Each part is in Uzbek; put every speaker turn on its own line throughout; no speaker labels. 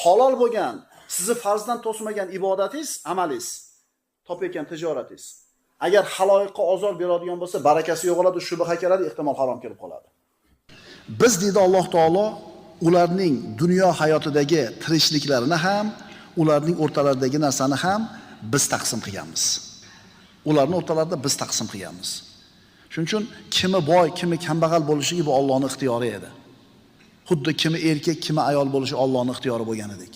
halol bo'lgan, sizni farzdan to'smagan ibodatingiz, amalingiz, topayotgan tijoratingiz agar haloyiqqa ozor beradigan bo'lsa, barakasi yo'qoladi, shubha keladi, ehtimol harom kelib qoladi. Biz deydi Alloh taolo ularning dunyo hayotidagi tirikliklarini ham, ularning o'rtalaridagi narsani ham biz taqsim qilganmiz. Ularning o'rtalarida biz taqsim qilganmiz. Shuning uchun kimi boy, kimi kambag'al bo'lishligi bu Allohning ixtiyori edi. Xuddi kimi erkak, kimi ayol bo'lishi Allohning ixtiyori bo'lganidek.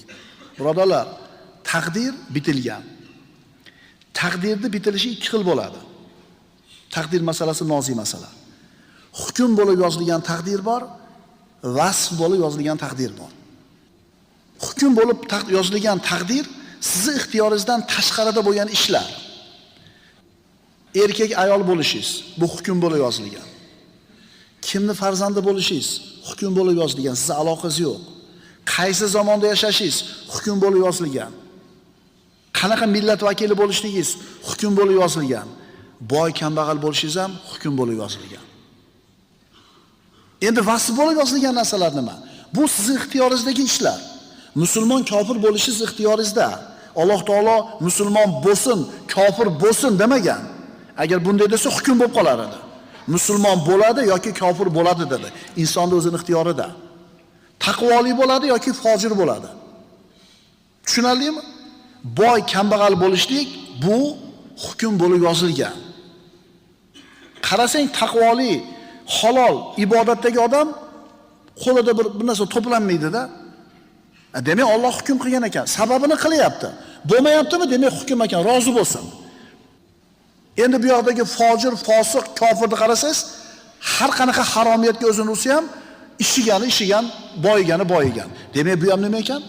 Birodarlar, taqdir bitilgan. Taqdirni bitilishi ikki xil bo'ladi. Taqdir masalasi nozik masala. Hukm bo'lib yozilgan taqdir bor, vasf bo'lib yozilgan taqdir bor. Hukm bo'lib yozilgan taqdir sizni ixtiyoringizdan tashqarida bo'lgan ishlar. Erkak ayol bo'lishingiz, bu hukm bo'lib yozilgan. Kimni farzandi bo'lishingiz, hukm bo'lib yozilgan, sizga aloqasi yo'q. Qaysi zamonda yashashingiz, hukm bo'lib yozilgan. Qanaqa millat vakili bo'lishligingiz, hukm bo'lib yozilgan. Boy kambag'al bo'lishingiz ham hukm bo'lib yozilgan. Endi vasf bo'lib yozilgan narsalar nima? Bu sizning ixtiyoringizdagi ishlar. Musulmon kofir bo'lishingiz ixtiyoringizda. Alloh taolo musulmon bo'lsin, kofir bo'lsin demagan. Agar bunday desa hukm bo'lib qolar edi. Musulmon bo'ladi yoki kofir bo'ladi dedi. Insonning o'zining ixtiyorida. Taqvoli bo'ladi yoki fojir bo'ladi. Tushunarlimi? Boy kambag'al bo'lishlik bu hukm bo'lib yozilgan. Qarasang taqvoli, halol, ibodatdagi odam qo'lida bir narsa to'planmaydi-da. Demak Alloh hukm qilgan ekan, sababini qilyapti. Bo'lmayaptimi? Demak hukm ekan, rozi bo'lsin. Endi bu yoqdagi fojir, fosiq, kofirni qarasangiz, har qanaqa haromiyatga o'zini ursa ham ishigan, boyigan. Demak bu ham nima ekan?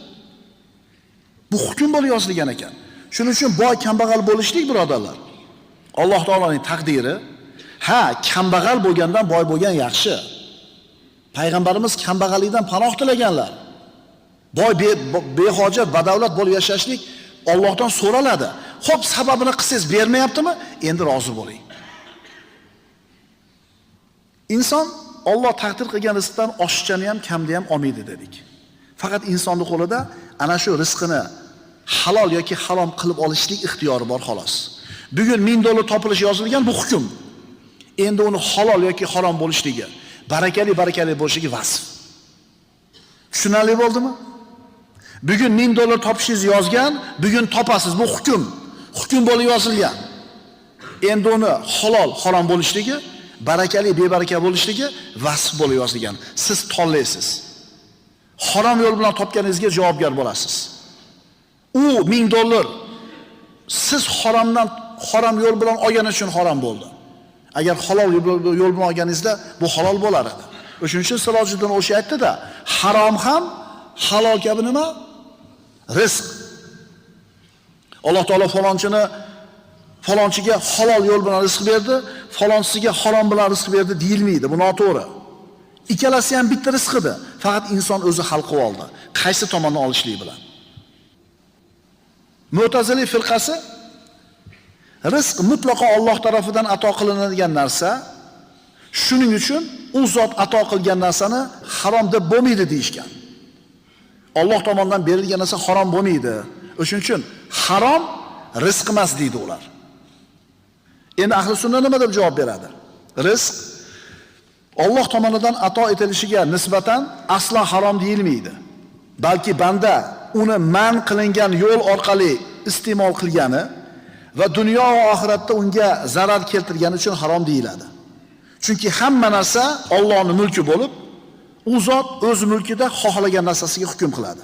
Bu hukm bo'lib yozilgan ekan. Shuning uchun boy kambag'al bo'lishlik, birodarlar, Alloh taoloning taqdiri. Ha, kambag'al bo'lgandan boy bo'lgan yaxshi. Payg'ambarimiz kambag'allikdan panoh tilaganlar. Boy behojat, badavlat bo'lib yashashlik Allohdan so'raladi. Xo'p, sababini qilsangiz bermayaptimi? Endi rozi bo'ling. Inson Alloh taqdir qilgan rizqdan oshiqchani ham, kamni ham olmaydi dedik. Faqat insonning qo'lida ana shu rizqini halol yoki harom qilib olishlik ixtiyori bor xolos. Bugun $1000 topilishi yozilgan, bu hukm. Endi uni halol yoki harom bo'lishligi, barakali bo'lishligi vasf. Tushunarli bo'ldimi? Bugun $1000 topishingiz yozgan, bugun topasiz, bu hukm. Hukm bo'lib yozilgan. Endi uni halol, harom bo'lishligi, barakali, bebaraka bo'lishligi vasf bo'lib yozilgan. Siz tanlaysiz. Harom yo'l bilan topganingizga javobgar bo'lasiz. U $1000 siz harom yo'l bilan olgani uchun harom bo'ldi. Agar halol yo'l bilan olganingizda bu halol bo'lar edi. O'shuning uchun Sirojiddin o'sha aytdi-da, harom ham halol kabi nima? Rizq. Alloh taolo falonchiga halol yo'l bilan rizq berdi, falonchisiga harom bilan rizq berdi deyilmaydi. Bu noto'g'ri. Ikkalasi ham bitta rizq edi. Faqat inson o'zi hal qilib oldi. Qaysi tomondan olishlik bilan. Mu'tazili firqasi rizq mutlaqo Alloh tomonidan ato qilinadigan narsa. Shuning uchun u zot ato qilgan narsani harom deb bo'lmaydi deyishgan. Alloh tomonidan berilgan narsa harom bo'lmaydi. O'shuning uchun harom rizq emas deydi ular. Endi ahli sunna nima deb javob beradi? Rizq Alloh tomonidan ato etilishiga nisbatan aslan harom deyilmaydi. Balki banda uni man qilingan yo'l orqali iste'mol qilgani va dunyo va oxiratda unga zarar keltirgani uchun harom deyiladi. Chunki hamma narsa Allohning mulki bo'lib, u zot o'z mulkida xohlagan narsasiga hukm qiladi.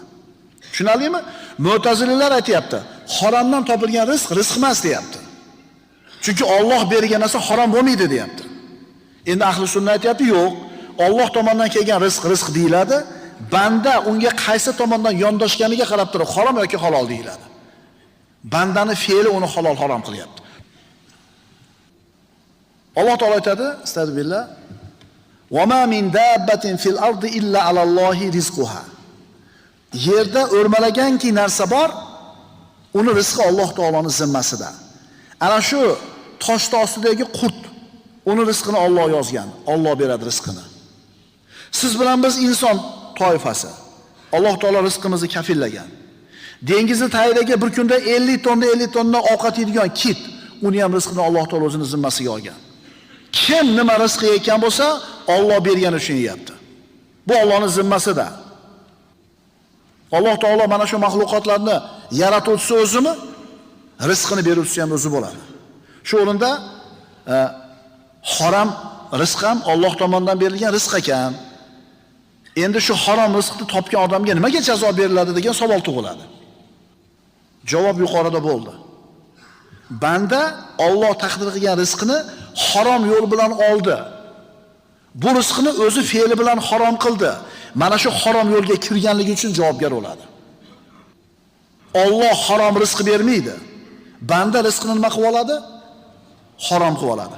Tushunarlimi? Mu'tazililar aytayapti, haromdan topilgan rizq emas deyapti. Chunki Alloh bergan narsa harom bo'lmaydi deyapti. Endi ahli sunna aytayapti, yo'q, Alloh tomonidan kelgan rizq deyiladi. Banda unga qaysi tomondan yondoshganiga qarab turib harom yoki halol deyiladi. Bandani fe'li uni halol harom qilyapti. Alloh taolo aytadi, astagfirullah, "Va ma min dabbatin fil ardi illa alallohi rizquha." Yerda o'rmalaganki narsa bor, uni rizqi Alloh taoloning zimmasida. Ana shu toshda ostidagi qurt, uni rizqini Alloh yozgan. Alloh beradi rizqini. Siz bilan biz inson toifasi. Alloh taolo rizqimizni kafillagan. Dengizni tagidagi bir kunda 50 tonna ovqat yeydigan kit, uni ham rizqini Alloh taolo o'zining zimmasiga olgan. Kim nima rizq yeyotgan bo'lsa, Alloh bergani uchun yeyapti. Bu Allohning zimmasida. Alloh taolo mana shu mahluqotlarni yaratuvchisi o'zimi, rizqini beruvchisi ham o'zi bo'ladi. Shu o'rinda harom rizq ham Alloh tomonidan berilgan rizq ekan. Endi shu harom rizqni topgan odamga nimaga jazo beriladi degan savol tug'iladi. Javob yuqorida bo'ldi. Banda Alloh taqdir qilgan rizqini harom yo'l bilan oldi. Bu rizqni o'zi fe'li bilan harom qildi. Mana shu harom yo'lga kirganligi uchun javobgar bo'ladi. Alloh harom rizq bermaydi. Banda rizqini nima qilib oladi? Harom qilib oladi.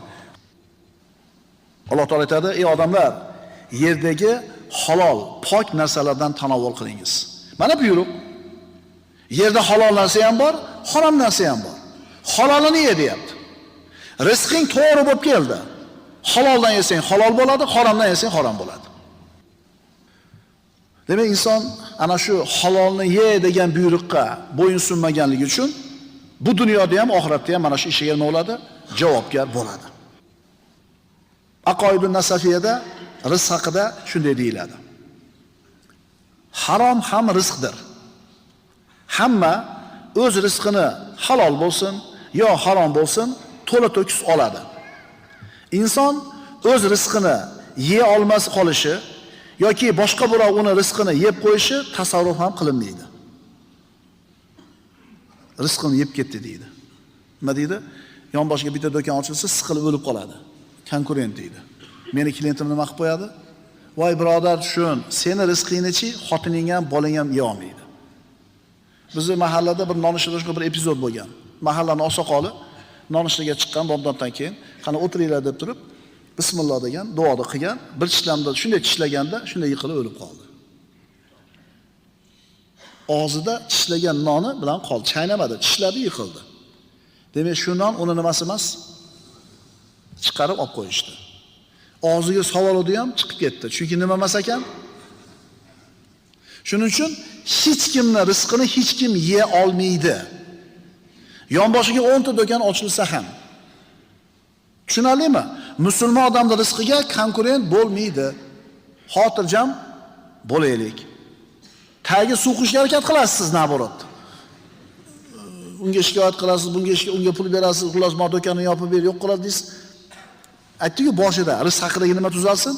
Alloh taolo aytadi: "Ey odamlar, yerdagi halol, pok narsalardan tanovvul qilingiz." Mana buyruq. Yerda halol narsa ham bor, harom narsa ham bor. Halolini ye deyapti. Rizqing to'g'ri bo'lib keldi. Haloldan yesang halol bo'ladi, haromdan yesang harom bo'ladi. Demak, inson ana shu halolni ye degan buyruqqa bo'yinsunmaganligi uchun bu dunyoda ham, oxiratda ham mana shu ishiga nima bo'ladi? Javobgar bo'ladi. Aqoidun Nasafiyada rizq haqida shunday deyiladi. Harom ham rizqdir. Hamma o'z rizqini halol bo'lsin yo harom bo'lsin, to'la to'kis oladi. Inson o'z rizqini yeya olmas qolishi yoki boshqa birov uni rizqini yeb qo'yishi tasarruf ham qilinmaydi. Rizqini yeb ketdi deydi. Nima deydi? Yonboshiga bitta do'kon ochilsa, siqilib o'lib qoladi. Konkurent deydi. Meni klientim nima qilib qo'yadi? Voy birodar, tushun, seni rizqingni-chi, xotining ham, bolang ham yeya olmaydi. Bizning mahallada bir nonushtaga bir epizod bo'lgan. Mahallaning oqsoqoli nonushtaga chiqqan bomdoddan keyin, qani o'tiringlar deb turib, bismillah degan duoda qilgan, bir tishlamda shunday tishlaganda, shunday yiqilib o'lib qoldi. Og'zida tishlagan noni bilan qoldi, chaynamadi, tishladi, yiqildi. Demak, shu non uni nimasi emas? Chiqarib olib qo'yishdi. Og'ziga savolodi ham chiqib ketdi. Chunki nima emas ekan? Shuning uchun hech kimning rizqini hech kim yeya olmaydi. Yonboshiga 10 ta do'kon ochilsa ham. Tushunarlimi? Musulmon odamning rizqiga konkurent bo'lmaydi. Xotirjam bo'laylik. Tagiga suv quyishga harakat qilasiz, naborot. Unga shikoyat qilasiz, unga pul berasiz, xullas mo do'konni yopib ber, yo'q qiladi deysiz. Aytdi-ku boshida rizq haqidagi nima tuzalsin?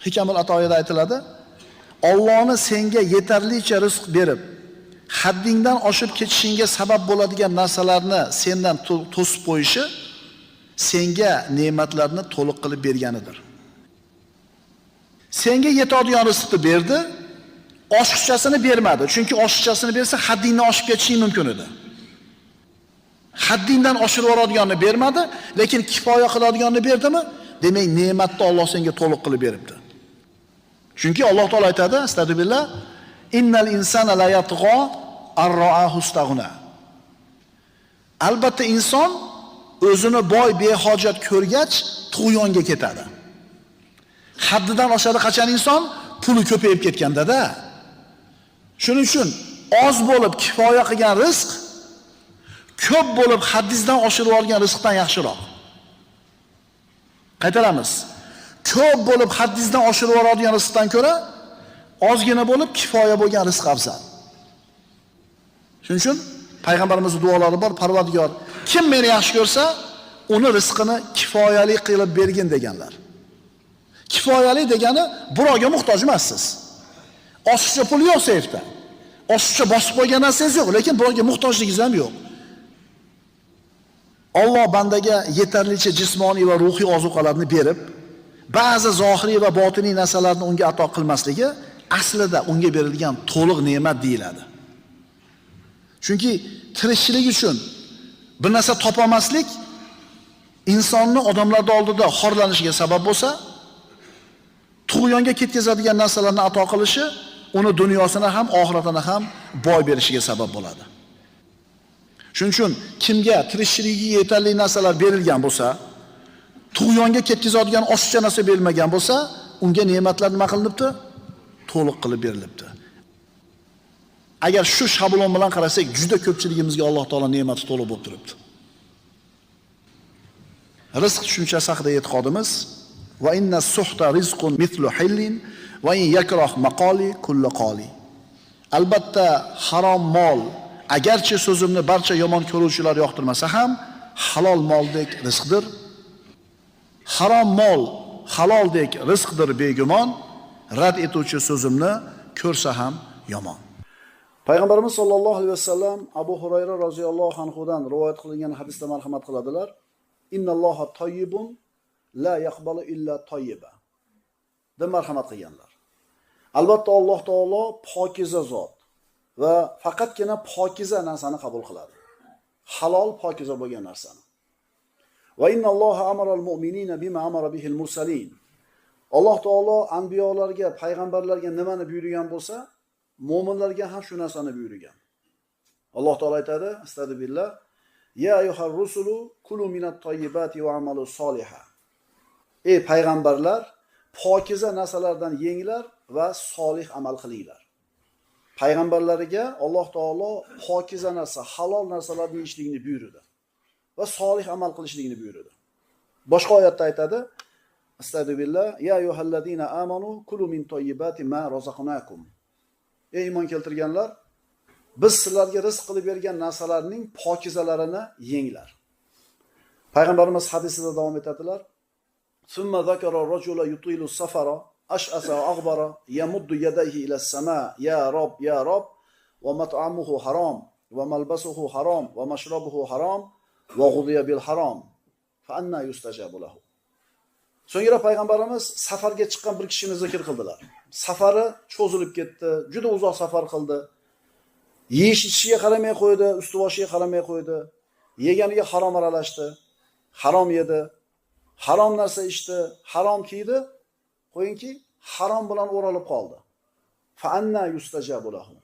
Hikamul Atoyida aytiladi: Allohni senga yetarlicha rizq berib, haddingdan oshib ketishingga sabab bo'ladigan narsalarni sendan to'sib qo'yishi senga ne'matlarni to'liq qilib berganidir. Senga yetadigan rizqni berdi, oshiqchasini bermadi. Chunki oshiqchasini bersa haddingdan oshib ketishing mumkin edi. Haddingdan oshirib yoradiganini bermadi, lekin kifoya qiladiganini berdimi? Demak, ne'matni Alloh senga to'liq qilib beribdi. Chunki Alloh taolo aytadi, astagfirullah, innal insana la yatgha ar-ra'ahu istaghna. Albatta inson o'zini boy behojat ko'rgach tug'yonga ketadi. Haddidan oshadi qachon inson puli ko'payib ketganda-da. Shuning uchun oz bo'lib kifoya qilgan rizq ko'p bo'lib haddizdan oshirib olgan rizqdan yaxshiroq. Qaytaramiz. Ko'p bo'lib haddizdan oshirib oladigan rizqdan ko'ra ozgina bo'lib kifoya bo'lgan rizq afzal. Shuning uchun payg'ambarimizning duolari bor, Parvardigor, kim meni yaxshi ko'rsa, uni rizqini kifoyali qilib bergin deganlar. Kifoyali degani birovga muhtoj emassiz. Oshiqcha pul yo'q seyfda. Oshiqcha bosib qo'ygan narsangiz yo'q, lekin birovga muhtojligingiz ham yo'q. Alloh bandaga yetarlicha jismoniy va ruhiy ozuqalarni berib, ba'zi zohiriy va botiniy narsalarni unga ato qilmasligi aslida unga berilgan to'liq ne'mat deyiladi. Chunki tirikchilik uchun bir narsa topolmaslik insonni odamlar oldida xorlanishiga sabab bo'lsa, tug'yonga ketkazadigan narsalarni ato qilishi uni dunyosini ham oxiratini ham boy berishiga sabab bo'ladi. Shuning uchun kimga tirikchiligiga yetarli narsalar berilgan bo'lsa, tug'yonga ketkazadigan oshiqcha narsa berilmagan bo'lsa, unga ne'matlar nima qilinibdi? To'liq qilib berilibdi. Agar shu shablon bilan qarasak, juda ko'pchiligimizga Alloh taolo ne'mati to'liq bo'lib turibdi. Rizq tushunchasi haqida e'tiqodimiz va inna suhta rizqun mithlu hillin va in yakrah maqali kullu qali. Albatta harom mol, agarchi so'zimni barcha yomon ko'ruvchilar yoqtirmasa ham, halol moldek rizqdir. Harom mol haloldek rizqdir begumon, rad etuvchi so'zimni ko'rsa ham yomon. Payg'ambarimiz sollallohu alayhi vasallam Abu Hurayra roziyallohu anhu dan rivoyat qilingan hadisda marhamat qiladilar. Innalloha tayyibun la yaqbalu illa tayyiba. deb marhamat qilganlar. Albatta Alloh taolo pokiza zot va faqatgina pokiza narsani qabul qiladi. Halol pokiza bo'lgan narsani. Va innalloha amaral mu'minina bima amara bihil mursalin. Alloh taolo anbiyolarga, payg'ambarlarga nimani buyurgan bo'lsa, mu'minlarga ham shu narsani buyurgan. Alloh taolo aytadi, astagfirullah, ya ayyuhar rusulu kulu minat tayyibati va amalu soliha. Ey payg'ambarlar, pokiza narsalardan yenglar va solih amal qilinglar. Payg'ambarlariga Alloh taolo pokiza narsa, halol narsalarni yeyishlikni buyurdi va solih amal qilishlikni buyurdi. Boshqa oyatda aytadi, astagfirullah, ya ayyuhallazina amanu kulu min tayyibati ma razaqnakum. Ey iymon keltirganlar, biz sizlarga rizq qilib bergan narsalarning pokizalarini yenglar. Payg'ambarimiz hadisida davom etadilar. Summa zakara rajula yutilu safara ash'asa wa aghbara yamuddu yadayhi ila as-sama ya rab wa mat'amuhu haram wa malbasuhu haram wa mashrabuhu haram wa ghudiya bil haram fa anna yustajabu lahu. So'ngra payg'ambarimiz safarga chiqqan bir kishini zikr qildilar. Safari cho'zilib ketdi, juda uzoq safar qildi. Yeyish-ichishga qaramay qo'ydi, ustuvoshiga qaramay qo'ydi. Yeganiga harom aralashdi, harom yedi, harom narsa ichdi, harom kiydi. Qo'yingki, harom bilan o'ralib qoldi. Fa anna yustajabu lahu.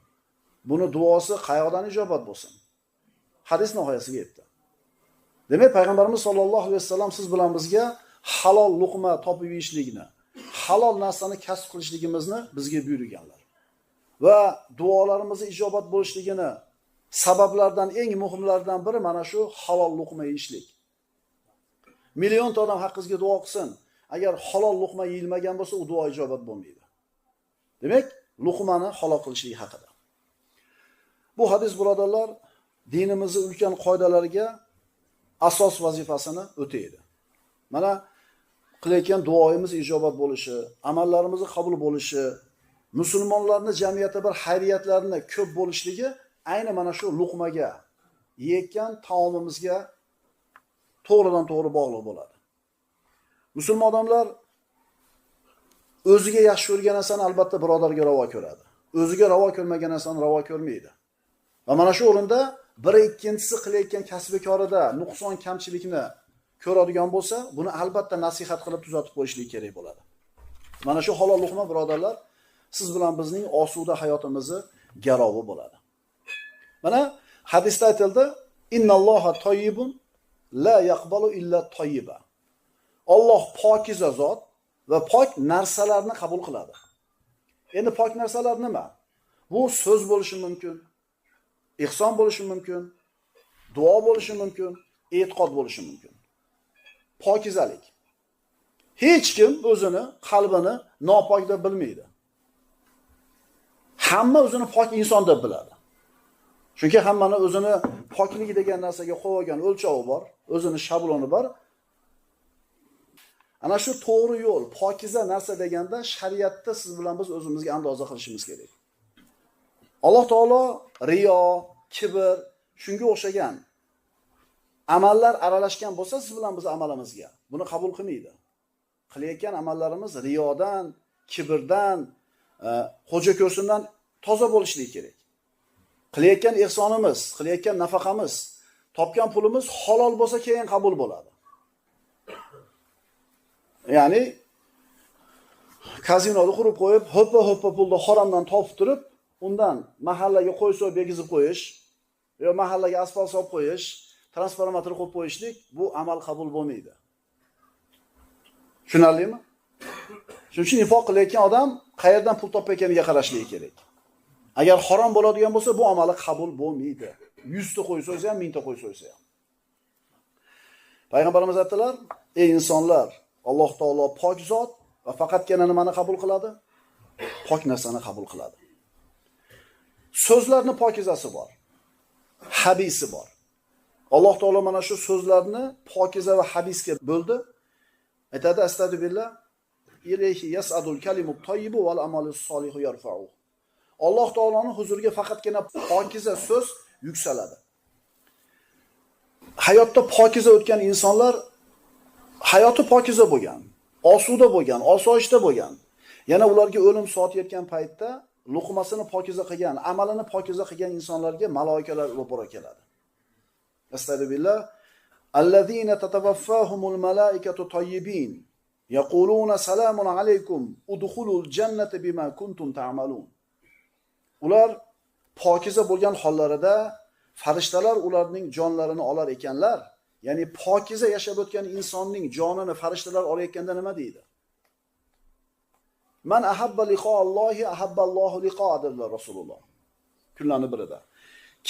Buni duosi qayoqdan ijobat bo'lsin? Hadis nihoyasiga yetdi. Demak, payg'ambarimiz sollallohu alayhi vasallam siz bilan bizga halol luqma topib yeyishlikni, halol narsani kasb qilishligimizni bizga buyurganlar. Va duolarimizni ijobat bo'lishligini sabablardan eng muhimlaridan biri mana shu halol luqma yeyishlik. Millionta odam haqqingizga duo qilsin, agar halol luqma yeyilmagan bo'lsa, u duo ijobat bo'lmaydi. Demak, luqmani halol qilishlik haqida. Bu hadis birodarlar dinimizning ulkan qoidalariga asos vazifasini o'taydi. Mana qilayotgan duoyimiz ijobat bo'lishi, amallarimiz qabul bo'lishi, musulmonlarning jamiyatda bir xayriyatlarni ko'p bo'lishligi ayni mana shu luqmaga, yeyotgan taomimizga to'g'ridan to'g'ri bog'liq bo'ladi. Musulmon odamlar o'ziga yaxshi ko'rgan narsani albatta birodarga ravo ko'radi. O'ziga ravo ko'rmagan narsani ravo ko'rmaydi. Va mana shu o'rinda biri ikkinchisi qilayotgan kasbi korida nuqson, kamchilikni ko'radigan bo'lsa, buni albatta nasihat qilib tuzatib qo'yishlik kerak bo'ladi. Mana shu halol luqma birodarlar siz bilan bizning osuda hayotimizni garovi bo'ladi. Mana hadisda aytildi, innalloha tayyibun la yaqbalu illa tayyiba. Alloh pokiza zot va pok narsalarni qabul qiladi. Endi pok narsalar nima? Bu so'z bo'lishi mumkin, ihson bo'lishi mumkin, duo bo'lishi mumkin, e'tiqod bo'lishi mumkin. Pokizalik. Hech kim o'zini qalbini nopok deb bilmaydi. Hamma o'zini pok inson deb biladi. Chunki hammani o'zini pokligi degan narsaga qo'ygan o'lchovi bor, o'zini shabloni bor. Ana shu to'g'ri yo'l, pokiza narsa deganda shariatda siz bilan biz o'zimizga andoza qilishimiz kerak. Alloh taolo riyo, kibr, shunga o'xshagan amallar aralashgan bo'lsa siz bilan biz amalimizga, buni qabul qilmaydi. Qilayotgan amallarimiz riyodan, kibrdan, xo'ja ko'rsindan toza bo'lishligi kerak. Qilayotgan ihsonimiz, qilayotgan nafaqamiz, topgan pulimiz halol bo'lsa keyin qabul bo'ladi. Ya'ni kazinoni qurib qo'yib, hoppa pulni haromdan topib turib, undan mahallaga qo'y so'yib begizib qo'yish, yo mahallaga asfalt solib qo'yish, transformator qo'yib qo'yishlik bu amal qabul bo'lmaydi. Tushunarlimi? Shuning uchun infoq qilayotgan odam qayerdan pul topayotganiga qarashligi kerak. Agar harom bo'ladigan bo'lsa, bu amali qabul bo'lmaydi. 100 ta qo'y so'ysa ham, 1000 ta qo'y so'ysa ham. Payg'ambarimiz aytdilar: "Ey insonlar, Alloh taolo pok zot va faqatgina nimani qabul qiladi? Pok narsani qabul qiladi." So'zlarning pokizasi bor. Habisi bor. Alloh taolo mana shu so'zlarni pokiza va habisga bo'ldi. Aytadi: "Astagfirullah, ilayhi yas'adul kalimut tayyibu val amalus solihu yarfa'u." Alloh taoloning huzuriga faqatgina pokiza so'z yuksaladi. Hayotda pokiza o'tgan insonlar hayoti pokiza bo'lgan, osuda bo'lgan, osoyishta bo'lgan. Yana ularga o'lim soati yetgan paytda luqmasini pokiza qilgan, amalini pokiza qilgan insonlarga malaikalar ro'para keladi. Astagfirullah. Allazina tatawaffahumul malaikatu tayyibin yaquluna salamun alaykum udkhulul jannata bima kuntum ta'malun. Ular pokiza bo'lgan hollarida farishtalar ularning jonlarini olar ekanlar. Ya'ni pokiza yashab o'tgan insonning jonini farishtalar olayotganda nima deydi? Man ahabba liqa'allohi ahabballohu liqa'ahu Rasululloh. Kunlarning birida.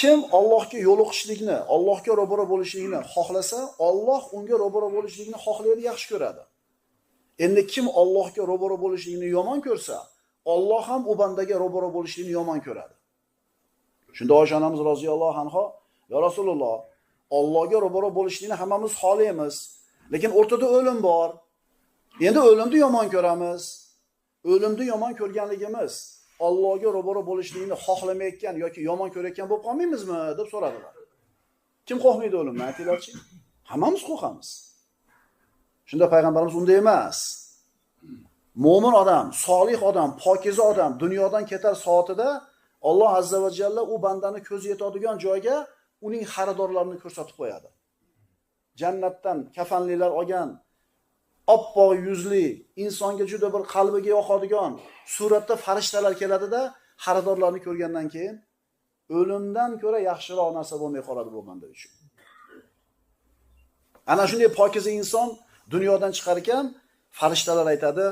Kim Allohga yo'liqishlikni, Allohga ro'baro bo'lishlikni xohlasa, Alloh unga ro'baro bo'lishlikni xohlaydi, yaxshi ko'radi. Endi kim Allohga ro'baro bo'lishlikni yomon ko'rsa, Alloh ham u bandaga ro'baro bo'lishlikni yomon ko'radi. Shunda Oysha onamiz roziyallohu anha: "Ya Rasululloh, Allohga ro'baro bo'lishlikni hammamiz xohlaymiz, lekin o'rtada o'lim bor. Endi o'limni yomon ko'ramiz. O'limni yomon ko'rganligimiz Allohga ro'baro bo'lishlikni xohlamayotgan yoki yomon ko'rayotgan bo'lib qolmaymizmi?" deb so'radilar. Kim qo'rqmaydi o'limdan? Aytinglarchi? Hammamiz qo'rqamiz. Shunda payg'ambarimiz unday emas. Mo'min odam, solih odam, pokiza odam dunyodan ketar soatida Alloh azza va jalla u bandani ko'zi yetadigan joyga uning xaridorlarini ko'rsatib qo'yadi. Jannatdan kafanlilar olgan, oppoq yuzli, insonga juda bir qalbiga yoqadigan suratda farishtalar keladida, xaridorlarni ko'rgandan keyin o'limdan ko'ra yaxshiroq narsa bo'lmay qoladi bu banda uchun. Ana shunday pokiza inson dunyodan chiqar ekan, farishtalar aytadi: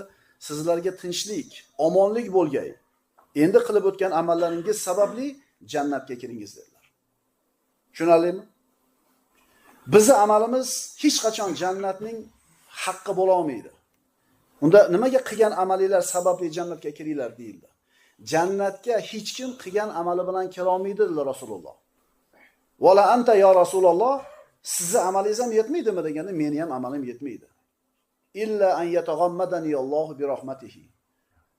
"Sizlarga tinchlik, omonlik bo'lgay. Endi qilib o'tgan amallaringiz sababli jannatga kiringiz" dedilar. Tushunarlimi? Bizning amalimiz hech qachon jannatning haqqi bo'la olmaydi. Unda nimaga qilgan amalinglar sababli jannatga kiringlar deyildi. Jannatga hech kim qilgan amali bilan kira olmaydi dedilar Rasululloh. Vala anta ya Rasululloh, sizning amalingiz ham yetmaydimi deganda, meni ham amalim yetmaydi. Illa an yataghammadani Allohu bi rahmatihi.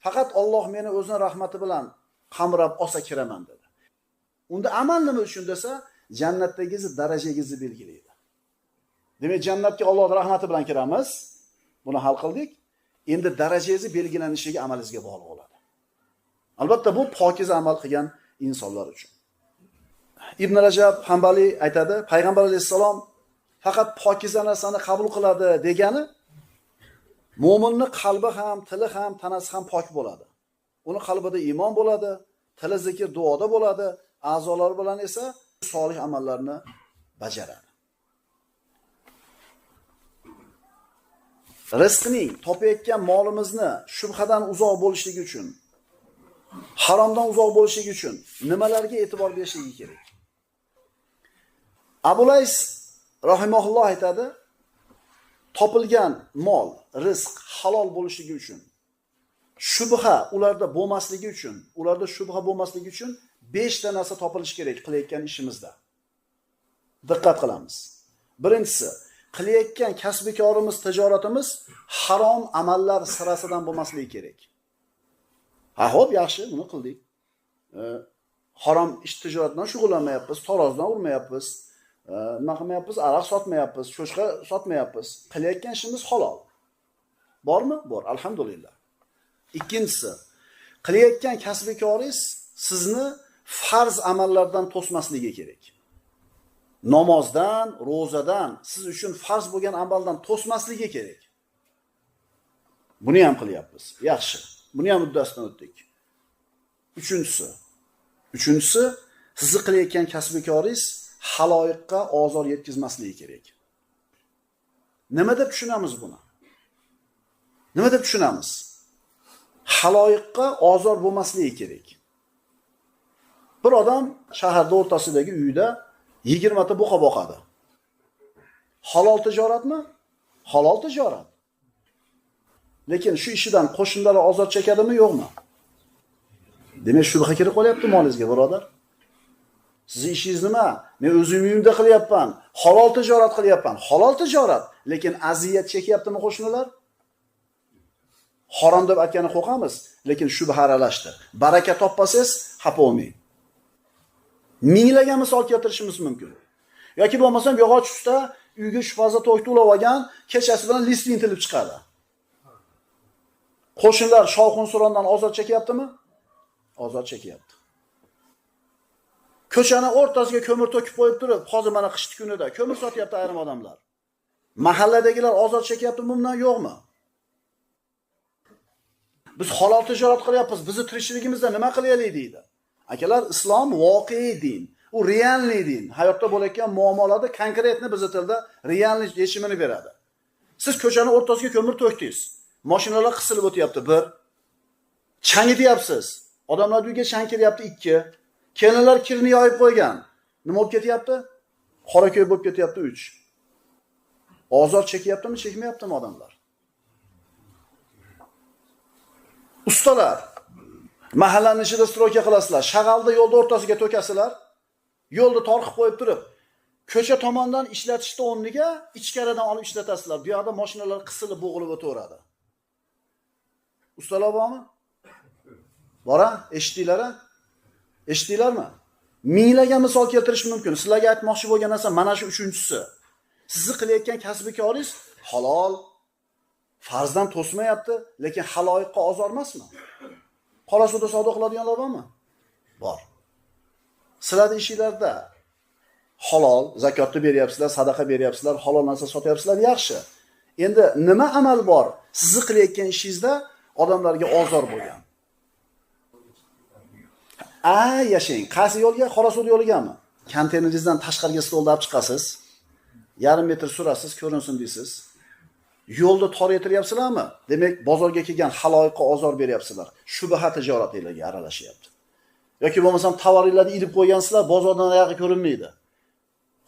Faqat Alloh meni o'zining rahmati bilan qamrab olsa kiraman dedi. Unda amal nima uchun desa, jannatdagiz darajangizni belgilaydi. Demak, jannatga Allohning rahmati bilan kiramiz. Buni hal qildik. Endi darajangizni belgilanishiga amalingizga bog'liq bo'ladi. Albatta bu pokiza amal qilgan insonlar uchun. Ibn Rajab Hanbali aytadi, Payg'ambar alayhisalom faqat pokiza narsani qabul qiladi degani, mo'minning qalbi ham, tili ham, tanasi ham pok bo'ladi. Uni qalbida iymon bo'ladi, tili zikr, duoda bo'ladi, a'zolari bilan esa solih amallarni bajaradi. Rizqning, topayotgan molimizni shubhadan uzoq bo'lishligi uchun, haromdan uzoq bo'lishligi uchun nimalarga e'tibor berishligi kerak? Abu Lays rahimahulloh aytadi, topilgan mol, rizq halol bo'lishligi uchun, shubha ularda bo'lmasligi uchun, 5 ta narsa topilishi kerak qilayotgan ishimizda. Diqqat qilamiz. Birinchisi, qilayotgan kasb-korimiz, tijoratimiz harom amallar sirasidan bo'lmasligi kerak. Ha, xo'p, yaxshi, buni qildik. Harom ish tijorat bilan shug'ullanmayapmiz, tarozdan urmayapmiz, nima qilmayapmiz, aroq sotmayapmiz, cho'chqa sotmayapmiz. Qilayotgan ishimiz halol. Bormi? Bor, alhamdulillah. Ikkinchisi, qilayotgan kasb-koringiz sizni farz amallardan to'smasligi kerak. Namozdan, ro'zadan, siz uchun farz bo'lgan amaldan to'smasligi kerak. Buni ham qilyapmiz. Yaxshi. Buni ham uddasidan o'tdik. Uchinchisi, sizni qilayotgan kasb-koringiz haloyiqqa ozor yetkazmasligi kerak. Nima deb tushunamiz buni? Nima deb tushunamiz? haloyiqqa ozor bo'lmasligi kerak. Bir odam shaharda o'rtasidagi uyda 20 ta buqa boqadi. Halol tijoratmi? Halol tijorat. Lekin shu ishidan qo'shnilar ozor chekadimi, yo'qmi? Demak, shubha kirib qolyapti molingizga, birodar. Sizning ishingiz nima? Men o'zim uyimda qilyapman, halol tijorat qilyapman. Halol tijorat, lekin aziyat chekyaptimi qo'shnilar? Harom deb aytgani qo'rqamiz, lekin shubha aralashdi. Baraka topmasangiz, xafa bo'lmang. Minglagan misol keltirishimiz mumkin. Yoki bo'lmasam yog'och usta uyga shubhaza to'y to'lab olgan, kechasi bilan listing intilib chiqadi. Qo'shnilar shovqin surondan ozor chekyaptimi? Ozor chekyapti. Ko'chani o'rtasiga ko'mir to'kib qo'yib turib, hozir mana qishki kunida ko'mir sotyapti ayrim odamlar. Mahalladagilar ozor chekyaptimi bundan, yo'qmi? Biz halol tijorat qilyapmiz, bizni tirikchiligimizda nima qilaylik deydi. Akalar, islom voqea din. U realniy din. Hayotda bo'layotgan muammolarda konkretni biz tilda realniy yechimini beradi. Siz ko'chani o'rtasiga ko'mir to'kdingiz. Mashinalar qisilib o'tyapti, 1. Changityapsiz. Odamlar uyga chang kiryapti, 2. Kelinlar kirni yoyib qo'ygan. Nima bo'lib ketyapti? Qora ko'y bo'lib ketyapti, 3. Ozor chekyaptimi, chekmayaptimi odamlar? Ustalar, mahallaning ichida stroyka qilasizlar, shag'alda yo'lda o'rtasiga to'kasizlar, yo'lda torqib qo'yib turib, ko'cha tomondan ishlatishni o'rniga ichkaridan olib ishlatasizlar. Bu yoqda mashinalar qisilib, bo'g'ilib o'taveradi. Ustalar bormi? Bora, eshitdinglar-a? Eshitdinglarmi? Minglagan misol keltirish mumkin. Sizlarga aytmoqchi bo'lgan narsa mana shu 3-si. Sizni qilayotgan kasbikoringiz halol, farzdan to'smayapti, lekin haloyiqqa ozor emasmi? Qora suvda savdo qiladiganlar bormi? Bor. Sizlarning ishingizda halol, zakotni beryapsizlar, sadaqa beryapsizlar, halol narsa sotyapsizlar, yaxshi. Endi nima amal bor? Sizni qilayotgan ishingizda odamlarga ozor bo'lgan. Yashang. Qaysi yo'lga? Qora suv yo'ligami? Konteyneringizdan tashqariga stolda olib chiqasiz. Yarim metr surasiz, ko'rinsin deysiz. Yo'lda tor etiryapsizlarmi? Demak, bozorga kelgan haloyiqqa ozor beryapsizlar. Shubha tijoratlarga aralashyapti. Yoki bo'lmasam tovaringlarni ilib qo'ygansizlar, bozordan oyog'i ko'rinmaydi.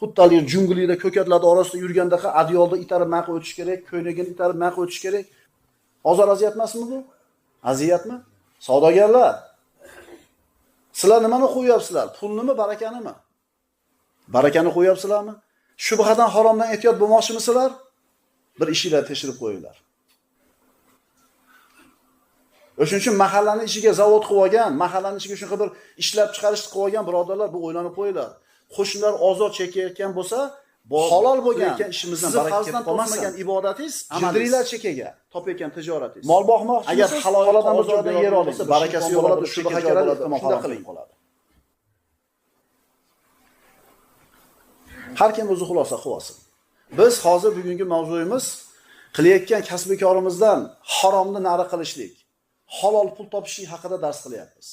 Xuddali junglida ko'katlar orasida yurgandaqa adyolda itarib maqi o'tish kerak, ko'ynagini itarib maqi o'tish kerak. Ozor aziyat emasmi bu? Aziyatmi? Savdogarlar, sizlar nimani qo'yapsizlar? Pulnimi, barakanimi? Barakani qo'yapsizlarmi? Shubhadan, haromdan ehtiyot bo'lmoqchimisizlar? Bir ishinglarni tekshirib qo'yinglar. O'shuning uchun mahallaning ichiga zavod qilib olgan, mahallaning ichiga shunaqa bir ishlab chiqarish qilib olgan birodarlar, bu o'ylanib qo'yinglar. Qo'shnilar ozor chekayotgan bo'lsa, halol bo'lgan ishimizdan barakatga qolmagan ibodatingiz, jidringlar chekaga, topayotgan tijoratingiz. Mol boqmoqchi, agar haloldan bir joydan yer olsa, barakasi bo'ladi, shubha kiradi, shunda qiling qoladi. Har kim o'zi xulosa qilib olsin. Biz hozir bugungi mavzuyimiz qilayotgan kasb-korimizdan haromni nari qilishlik, halol pul topishlik haqida dars qilyapmiz.